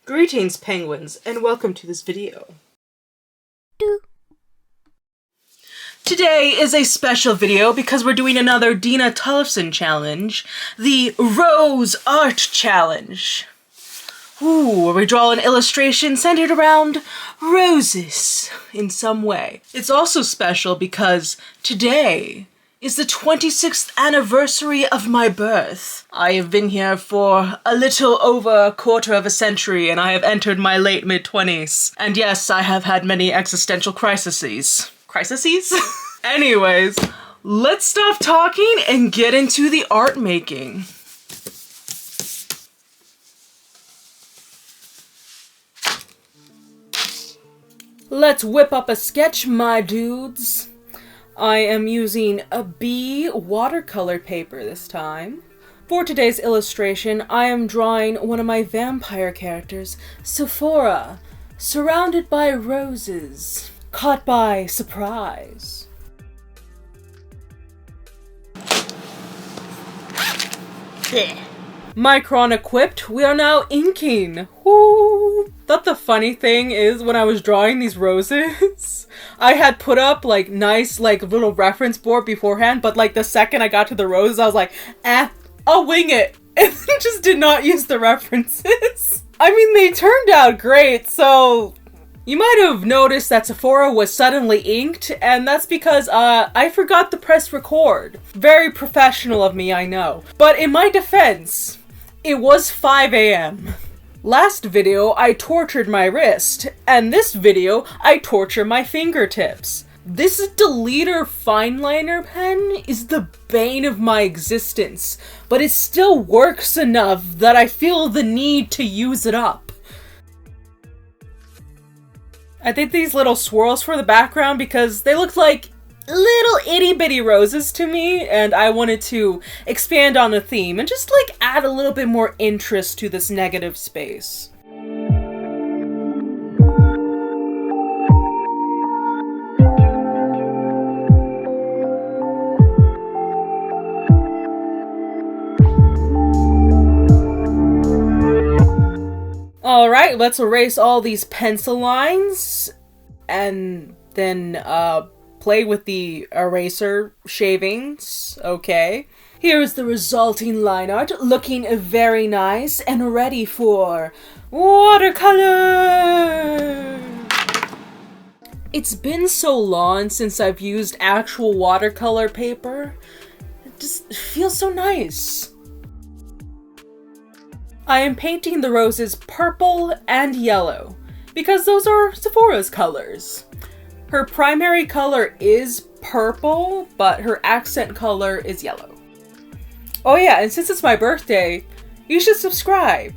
Greetings, penguins, and welcome to this video. Today is a special video because we're doing another Dina Tollefson challenge, the Rose Art Challenge. Where we draw an illustration centered around roses in some way. It's also special because today is the 26th anniversary of my birth. I have been here for a little over a quarter of a century and I have entered my late mid-20s. And yes, I have had many existential crises. Crises? Anyways, let's stop talking and get into the art making. Let's whip up a sketch, my dudes. I am using a B watercolor paper this time. For today's illustration, I am drawing one of my vampire characters, Sephorah, surrounded by roses, caught by surprise. Micron equipped, we are now inking. Woo! Thought the funny thing is when I was drawing these roses, I had put up like nice like little reference board beforehand, but like the second I got to the roses, I was like, I'll wing it. And just did not use the references. I mean, they turned out great, so you might have noticed that Sephora was suddenly inked, and that's because I forgot to press record. Very professional of me, I know. But in my defense, it was 5 a.m. Last video, I tortured my wrist, and this video, I torture my fingertips. This Deleter fineliner pen is the bane of my existence, but it still works enough that I feel the need to use it up. I did these little swirls for the background because they looked like little itty bitty roses to me, and I wanted to expand on the theme and just like add a little bit more interest to this negative space. Alright, let's erase all these pencil lines and then play with the eraser shavings, okay? Here's the resulting line art, looking very nice and ready for watercolor! It's been so long since I've used actual watercolor paper. It just feels so nice. I am painting the roses purple and yellow, because those are Sephorah's colors. Her primary color is purple, but her accent color is yellow. Oh yeah, and since it's my birthday, you should subscribe.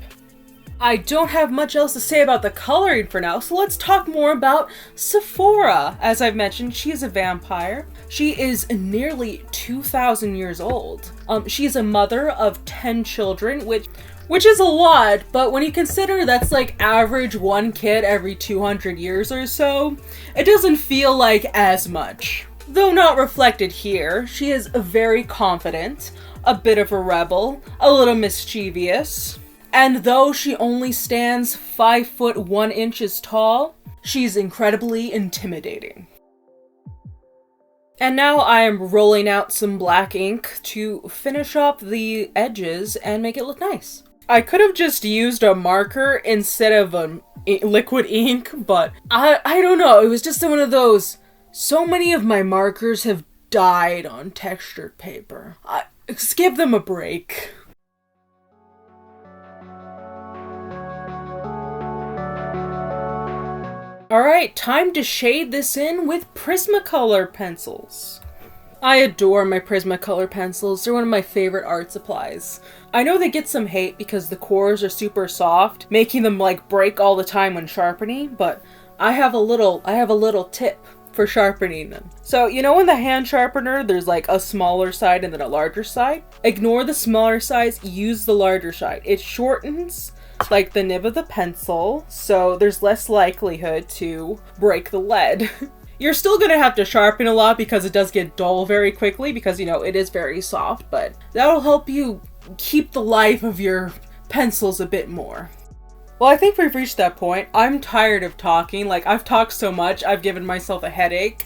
I don't have much else to say about the coloring for now, so let's talk more about Sephorah. As I've mentioned, she is a vampire. She is nearly 2,000 years old. She is a mother of 10 children, which is a lot, but when you consider that's like average one kid every 200 years or so, it doesn't feel like as much. Though not reflected here, she is very confident, a bit of a rebel, a little mischievous, and though she only stands 5 foot 1 inches tall, she's incredibly intimidating. And now I am rolling out some black ink to finish up the edges and make it look nice. I could have just used a marker instead of a liquid ink, but I don't know, it was just one of those, so many of my markers have died on textured paper. Just give them a break. Alright, time to shade this in with Prismacolor pencils. I adore my Prismacolor pencils. They're one of my favorite art supplies. I know they get some hate because the cores are super soft, making them like break all the time when sharpening, but I have a little tip for sharpening them. So, you know in the hand sharpener, there's like a smaller side and then a larger side? Ignore the smaller size, use the larger side. It shortens like the nib of the pencil, so there's less likelihood to break the lead. You're still gonna have to sharpen a lot because it does get dull very quickly because, you know, it is very soft, but that'll help you keep the life of your pencils a bit more. Well, I think we've reached that point. I'm tired of talking. Like, I've talked so much, I've given myself a headache.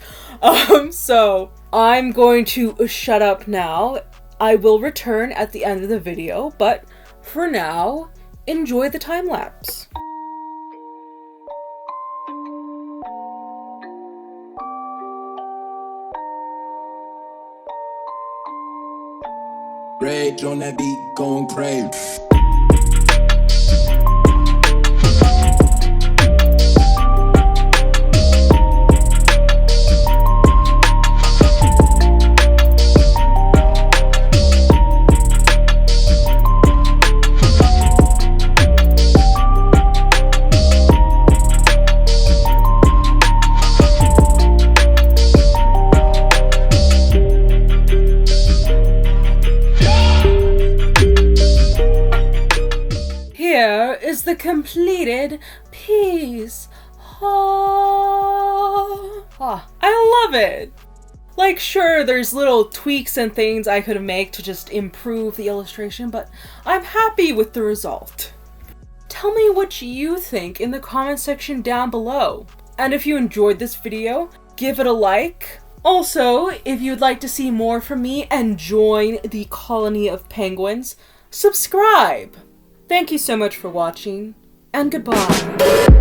So I'm going to shut up now. I will return at the end of the video, but for now, enjoy the time lapse. Rage on that beat, going crazy. Here is the completed piece. I love it! Like, sure, there's little tweaks and things I could make to just improve the illustration, but I'm happy with the result. Tell me what you think in the comment section down below. And if you enjoyed this video, give it a like. Also, if you'd like to see more from me and join the colony of penguins, subscribe! Thank you so much for watching, and goodbye.